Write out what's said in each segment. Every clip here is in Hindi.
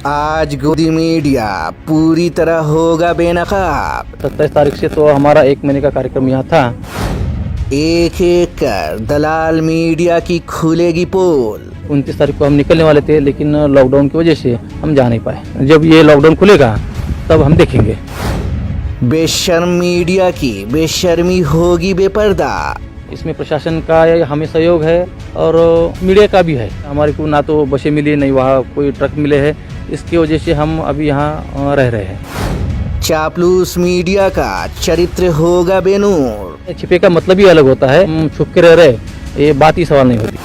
आज गोदी मीडिया पूरी तरह होगा बेनकाब। 27 तारीख से तो हमारा 1 महीने का कार्यक्रम यहाँ था। एक एक कर दलाल मीडिया की खुलेगी पोल। 29 तारीख को हम निकलने वाले थे, लेकिन लॉकडाउन की वजह से हम जा नहीं पाए। जब ये लॉकडाउन खुलेगा तब हम देखेंगे। बेशर्म मीडिया की बेशर्मी होगी बेपर्दा। इसमें प्रशासन का हमें सहयोग है और मीडिया का भी है। हमारे को ना तो बसें मिली, नहीं वहाँ कोई ट्रक मिले हैं। इसकी वजह से हम अभी यहाँ रह रहे हैं। चापलूस मीडिया का चरित्र होगा बेनूर। छिपे का मतलब ही अलग होता है। हम छुप के रह रहे, ये बात ही सवाल नहीं होती।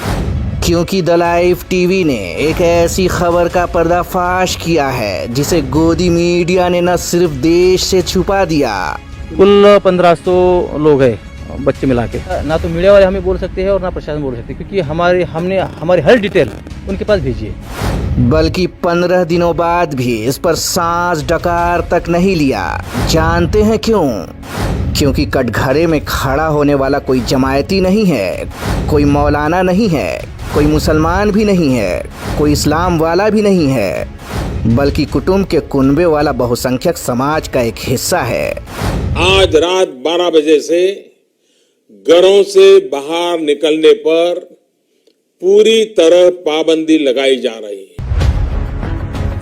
क्योंकि द लाइव टीवी ने एक ऐसी खबर का पर्दाफाश किया है जिसे गोदी मीडिया ने न सिर्फ देश से छुपा दिया। कुल 1500 लोग हैं बच्चे मिला के। ना तो मीडिया वाले हमें बोल सकते हैं और ना प्रशासन बोल सकते, क्योंकि हमारी हर डिटेल उनके पास भेजी है। बल्कि 15 दिनों बाद भी इस पर सांस डकार तक नहीं लिया। जानते हैं क्यों? क्योंकि कटघरे में खड़ा होने वाला कोई जमायती नहीं है, कोई मौलाना नहीं है, कोई मुसलमान भी नहीं है, कोई इस्लाम वाला भी नहीं है, बल्कि कुटुंब के कुनबे वाला बहुसंख्यक समाज का एक हिस्सा है। आज रात 12 बजे से घरों से बाहर निकलने पर पूरी तरह पाबंदी लगाई जा रही है।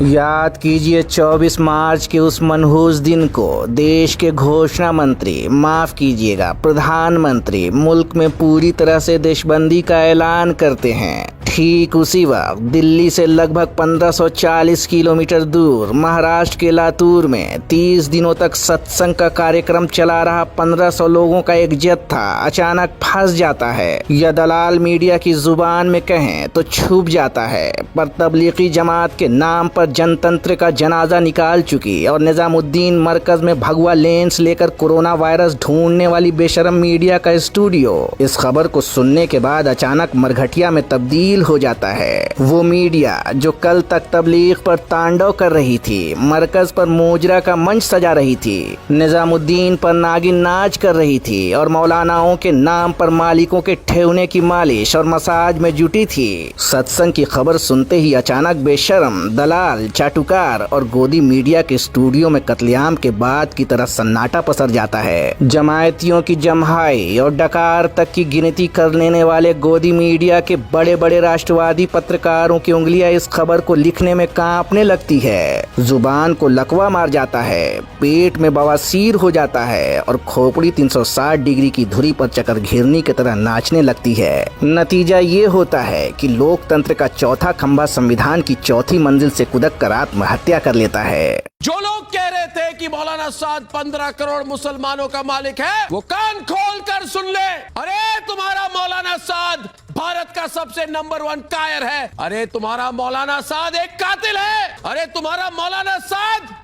याद कीजिए 24 मार्च के उस मनहूस दिन को देश के घोषणा मंत्री, माफ कीजिएगा प्रधानमंत्री, मुल्क में पूरी तरह से देशबंदी का ऐलान करते हैं। ठीक उसी वक्त दिल्ली से लगभग 1540 किलोमीटर दूर महाराष्ट्र के लातूर में 30 दिनों तक सत्संग का कार्यक्रम चला रहा 1500 लोगों का एक जत्था अचानक फंस जाता है, या दलाल मीडिया की जुबान में कहें तो छुप जाता है। पर तबलीगी जमात के नाम पर जनतंत्र का जनाजा निकाल चुकी और निजामुद्दीन मरकज में भगवा लेंस लेकर कोरोना वायरस ढूंढने वाली बेशरम मीडिया का स्टूडियो इस खबर को सुनने के बाद अचानक मरघटिया में तब्दील हो जाता है। वो मीडिया जो कल तक तबलीग पर तांडव कर रही थी, मरकज पर मोजरा का मंच सजा रही थी, निजामुद्दीन पर नागिन नाच कर रही थी और मौलानाओं के नाम पर मालिकों के ठेवने की मालिश और मसाज में जुटी थी, सत्संग की खबर सुनते ही अचानक बेशरम, दलाल, चाटुकार और गोदी मीडिया के स्टूडियो में कत्लेआम के बाद की तरह सन्नाटा पसर जाता है। जमायतियों की जमहाई और डकार तक की गिनती कर लेने वाले गोदी मीडिया के बड़े बड़े राष्ट्रवादी पत्रकारों की उंगलियां इस खबर को लिखने में कांपने लगती है। जुबान को लकवा मार जाता है, पेट में बवासीर हो जाता है और खोपड़ी 360 डिग्री की धुरी पर चक्कर घिरनी की तरह नाचने लगती है। नतीजा ये होता है कि लोकतंत्र का चौथा खंभा संविधान की चौथी मंजिल से कूदक कर आत्महत्या कर लेता है। जो लोग कह रहे थे कि मौलाना साद 15 करोड़ मुसलमानों का मालिक है, वो कान खोल कर सुन ले। अरे तुम्हारा मौलाना साद भारत का सबसे नंबर 1 कायर है। अरे तुम्हारा मौलाना साद एक कातिल है। अरे तुम्हारा मौलाना साद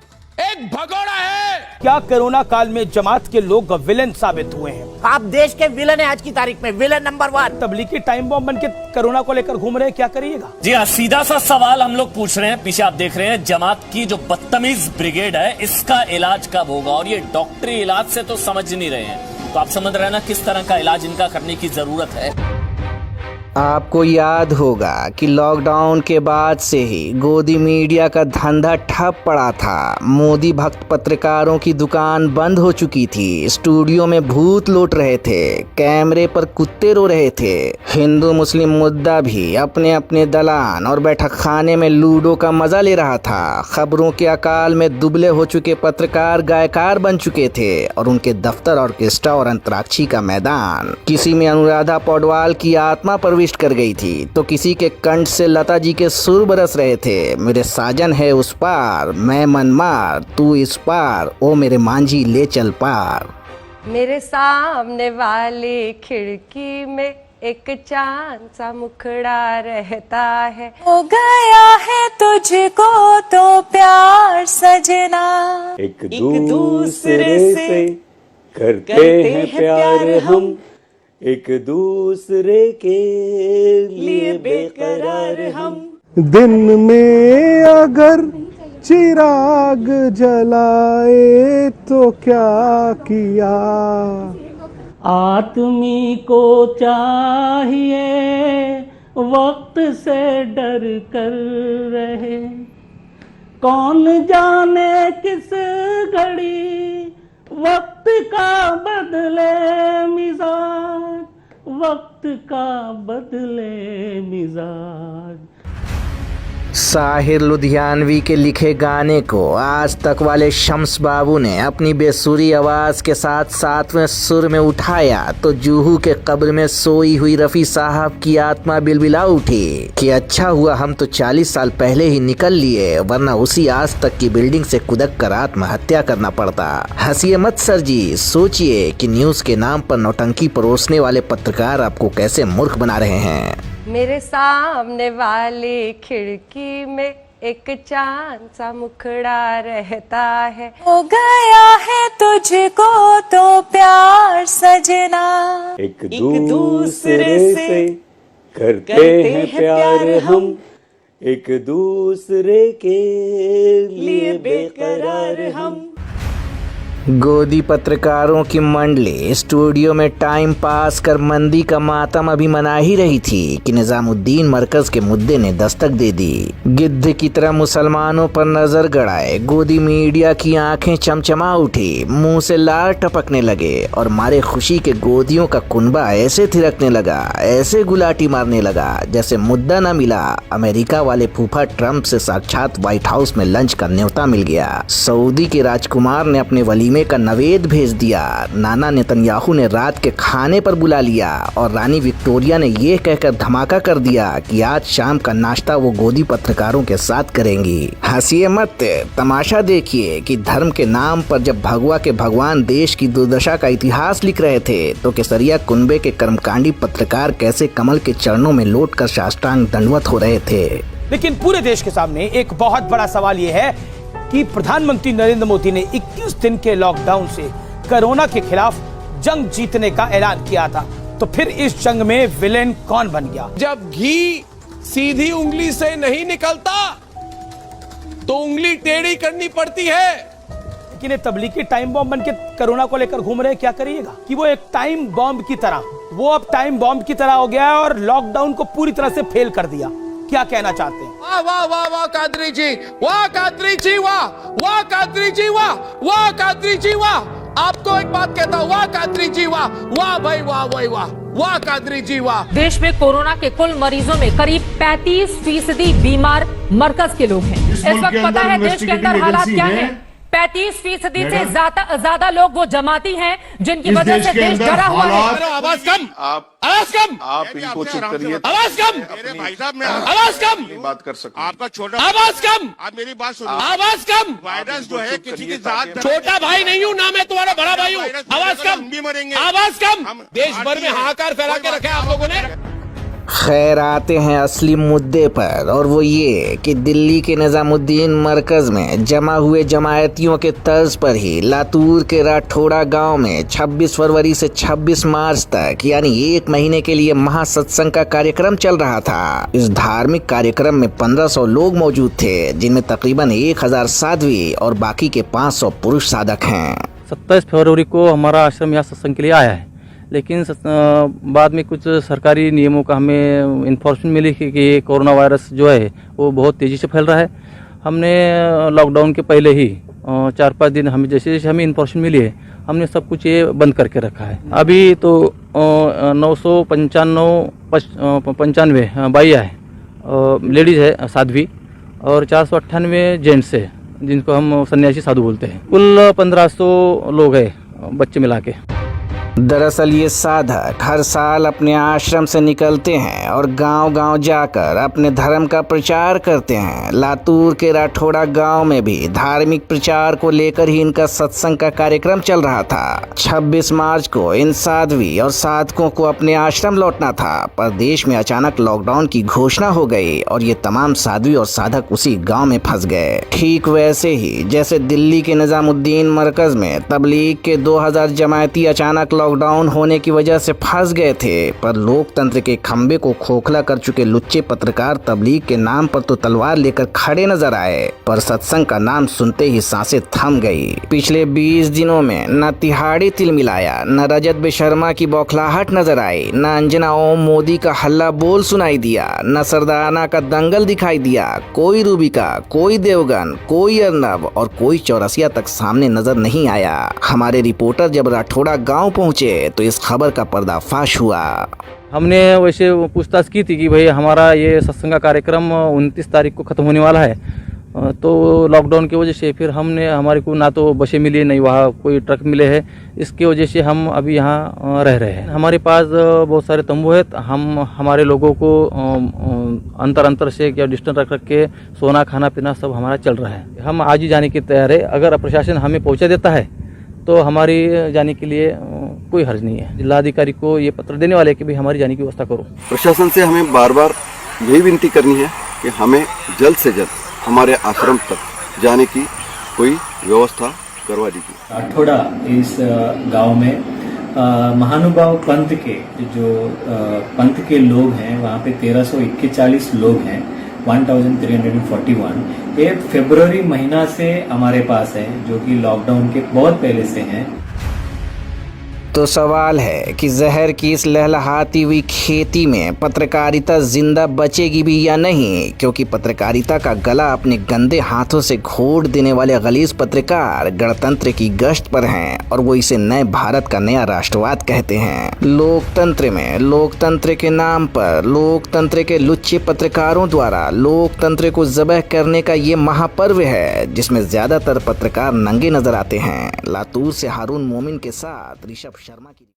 एक भगोड़ा है। क्या कोरोना काल में जमात के लोग विलेन साबित हुए हैं? आप देश के विलेन है, आज की तारीख में villain number 1। Tablighi time bomb बन के कोरोना को लेकर घूम रहे हैं, क्या करिएगा? जी हाँ, सीधा सा सवाल हम लोग पूछ रहे हैं। पीछे आप देख रहे हैं जमात की जो बदतमीज ब्रिगेड है, इसका इलाज कब होगा? और ये डॉक्टरी इलाज से तो समझ नहीं रहे हैं, तो आप समझ रहे हैं ना किस तरह का इलाज इनका करने की जरूरत है। आपको याद होगा कि लॉकडाउन के बाद से ही गोदी मीडिया का धंधा ठप पड़ा था। मोदी भक्त पत्रकारों की दुकान बंद हो चुकी थी, स्टूडियो में भूत लौट रहे थे, कैमरे पर कुत्ते रो रहे थे। हिंदू मुस्लिम मुद्दा भी अपने अपने दलान और बैठक खाने में लूडो का मजा ले रहा था। खबरों के अकाल में दुबले हो चुके पत्रकार गायकार बन चुके थे और उनके दफ्तर ऑर्केस्ट्रा और अंतराक्षी का मैदान। किसी में अनुराधा पौडवाल की आत्मा पर कर गई थी तो किसी के कंठ से लता जी के सुर बरस रहे थे। मेरे साजन है उस पार, मैं मनमार, तू इस पार, ओ मेरे मांझी ले चल पार। मेरे सामने वाली खिड़की में एक चांद सा मुखड़ा रहता है। हो गया है तुझको तो प्यार सजना, एक दूसरे से करते हैं प्यार हम, एक दूसरे के लिए बेकरार हम। दिन में अगर चिराग जलाए तो क्या किया, आदमी को चाहिए वक्त से डर कर रहे, कौन जाने किस घड़ी वक्त का बदले मिजाज, वक्त का बदले मिजाज। साहिर लुधियानवी के लिखे गाने को आज तक वाले शम्स बाबू ने अपनी बेसुरी आवाज के साथ सातवें सुर में उठाया तो जूहू के कब्र में सोई हुई रफी साहब की आत्मा बिलबिला उठी कि अच्छा हुआ हम तो 40 साल पहले ही निकल लिए, वरना उसी आज तक की बिल्डिंग से कूदक कर आत्महत्या करना पड़ता। हंसिए मत सर जी, सोचिए कि न्यूज के नाम पर नौटंकी परोसने वाले पत्रकार आपको कैसे मूर्ख बना रहे हैं। मेरे सामने वाली खिड़की में एक चांद सा मुखड़ा रहता है, हो गया है तुझको तो प्यार सजना, एक दूसरे से करते हैं प्यार हम, एक दूसरे के लिए बेकरार हम। गोदी पत्रकारों की मंडली स्टूडियो में टाइम पास कर मंदी का मातम अभी मना ही रही थी कि निजामुद्दीन मरकज के मुद्दे ने दस्तक दे दी। गिद्ध की तरह मुसलमानों पर नजर गड़ाए गोदी मीडिया की आंखें चमचमा उठी, मुंह से लार टपकने लगे और मारे खुशी के गोदियों का कुनबा ऐसे थिरकने लगा, ऐसे गुलाटी मारने लगा जैसे मुद्दा न मिला। अमेरिका वाले फूफा ट्रंप से साक्षात व्हाइट हाउस में लंच का न्योता मिल गया। सऊदी के राजकुमार ने अपने वलीमे का नवेद भेज दिया। नाना नेतन्याहू ने रात के खाने पर बुला लिया और रानी विक्टोरिया ने ये कहकर धमाका कर दिया कि आज शाम का नाश्ता वो गोदी पत्रकारों के साथ करेंगी। हंसिए मत, तमाशा देखिए कि धर्म के नाम पर जब भगवा के भगवान देश की दुर्दशा का इतिहास लिख रहे थे तो केसरिया कुनबे के कर्मकांडी पत्रकार कैसे कमल के चरणों में लौटकर साष्टांग दंडवत हो रहे थे। लेकिन पूरे देश के सामने एक बहुत बड़ा सवाल ये है कि प्रधानमंत्री नरेंद्र मोदी ने 21 दिन के लॉकडाउन से कोरोना के खिलाफ जंग जीतने का ऐलान किया था, तो फिर इस जंग में विलेन कौन बन गया? जब घी सीधी उंगली से नहीं निकलता तो उंगली टेढ़ी करनी पड़ती है। लेकिन ये तबलीगी टाइम बॉम्ब बन के कोरोना को लेकर घूम रहे हैं, क्या करिएगा कि वो एक टाइम बॉम्ब की तरह, वो अब टाइम बॉम्ब की तरह हो गया है और लॉकडाउन को पूरी तरह से फेल कर दिया। क्या कहना चाहते हैं? वाह वाह वाह वाह कादरी जी, वाह कादरी जी, वाह वाह कादरी जी, वाह वाह कादरी जी, वाह। आपको एक बात कहता हूँ, वाह कादरी जी, वाह वाह भाई, वाह भाई, वाह वाह कादरी जी, वाह। देश में कोरोना के कुल मरीजों में करीब 35% बीमार मरकज के लोग हैं। इस वक्त पता है देश के अंदर हालात क्या है। 35% से ज्यादा लोग वो जमाती हैं जिनकी वजह से देश डरा हुआ है। आवाज कम, आवाज कम, आप इनको चुप करिए। आवाज कम, भाई साहब, मैं आवाज कम, बात कर सकता हूं। आपका छोटा, आवाज कम, आप मेरी बात सुनो। आवाज कम। वायरस जो है किसी की जात, छोटा भाई नहीं हूँ ना, मैं तुम्हारा बड़ा भाई हूँ। आवाज कम, हम भी मरेंगे। आवाज कम। देश भर में हाहाकार फैला के रखा है आप लोगों ने। खैर, आते हैं असली मुद्दे पर, और वो ये कि दिल्ली के निजामुद्दीन मरकज में जमा हुए जमायतियों के तर्ज पर ही लातूर के राठौड़ा गांव में 26 फरवरी से 26 मार्च तक यानी 1 महीने के लिए महासत्संग का कार्यक्रम चल रहा था। इस धार्मिक कार्यक्रम में 1500 लोग मौजूद थे, जिनमें तकरीबन 1000 साध्वी और बाकी के 500 पुरुष साधक हैं। 27 फरवरी को हमारा आश्रम यहाँ सत्संग के लिए आया है, लेकिन बाद में कुछ सरकारी नियमों का हमें इन्फॉर्मेशन मिली कि कोरोना वायरस जो है वो बहुत तेज़ी से फैल रहा है। हमने लॉकडाउन के पहले ही 4-5 दिन हमें जैसे हमें इन्फॉर्मेशन मिली है, हमने सब कुछ ये बंद करके रखा है। अभी तो 995 बाइया है, लेडीज़ है साध्वी, और 498 जेंट्स है जिनको हम सन्यासी साधु बोलते हैं। कुल 1500 लोग हैं बच्चे मिला के। दरअसल ये साधक हर साल अपने आश्रम से निकलते हैं और गांव-गांव जाकर अपने धर्म का प्रचार करते हैं। लातूर के राठौड़ा गांव में भी धार्मिक प्रचार को लेकर ही इनका सत्संग का कार्यक्रम चल रहा था। 26 मार्च को इन साध्वी और साधकों को अपने आश्रम लौटना था, पर देश में अचानक लॉकडाउन की घोषणा हो गई और ये तमाम साध्वी और साधक उसी गाँव में फंस गए। ठीक वैसे ही जैसे दिल्ली के निजामुद्दीन मरकज में तबलीग के 2000 जमायती अचानक लॉकडाउन होने की वजह से फंस गए थे, पर लोकतंत्र के खंबे को खोखला कर चुके लुच्चे पत्रकार तबलीग के नाम पर तो तलवार लेकर खड़े नजर आए, पर सत्संग का नाम सुनते ही सांसें थम गई। पिछले 20 दिनों में न तिहाड़ी तिलमिलाया, न रजत बेशर्मा की बौखलाहट नजर आई, न अंजना ओम मोदी का हल्ला बोल सुनाई दिया, न सरदाना का दंगल दिखाई दिया। कोई रूबिका, कोई देवगन, कोई अर्नब और कोई चौरसिया तक सामने नजर नहीं आया। हमारे रिपोर्टर जब राठौड़ा गांव पहुंचे तो इस खबर का पर्दाफाश हुआ। हमने वैसे पूछताछ की थी कि भाई हमारा ये सत्संग का कार्यक्रम 29 तारीख को ख़त्म होने वाला है, तो लॉकडाउन की वजह से फिर हमारे को ना तो बसें मिली, नहीं वहाँ कोई ट्रक मिले हैं। इसकी वजह से हम अभी यहाँ रह रहे हैं। हमारे पास बहुत सारे तंबू है, हम हमारे लोगों को अंतर से या डिस्टेंस रख के सोना खाना पीना सब हमारा चल रहा है। हम आज ही जाने की तैयार है। अगर प्रशासन हमें पहुँचा देता है तो हमारी जाने के लिए कोई हर्ज नहीं है। जिलाधिकारी को ये पत्र देने वाले कि भाई हमारी जाने की व्यवस्था करो। प्रशासन से हमें बार बार यही विनती करनी है कि हमें जल्द से जल्द हमारे आश्रम तक जाने की कोई व्यवस्था करवा दीजिए। राठौड़ा इस गांव में महानुभाव पंथ के पंथ के लोग हैं, वहाँ पे 1341 लोग हैं, 1341। ये फरवरी महीना से हमारे पास है, जो कि लॉकडाउन के बहुत पहले से हैं। तो सवाल है कि जहर की इस लहलहाती हुई खेती में पत्रकारिता जिंदा बचेगी भी या नहीं, क्योंकि पत्रकारिता का गला अपने गंदे हाथों से घोट देने वाले गलीज पत्रकार गणतंत्र की गश्त पर हैं और वो इसे नए भारत का नया राष्ट्रवाद कहते हैं। लोकतंत्र में लोकतंत्र के नाम पर लोकतंत्र के लुच्चे पत्रकारों द्वारा लोकतंत्र को ज़बह करने का ये महापर्व है, जिसमें ज्यादातर पत्रकार नंगे नजर आते हैं। लातूर से हारून मोमिन के साथ ऋषभ शर्मा की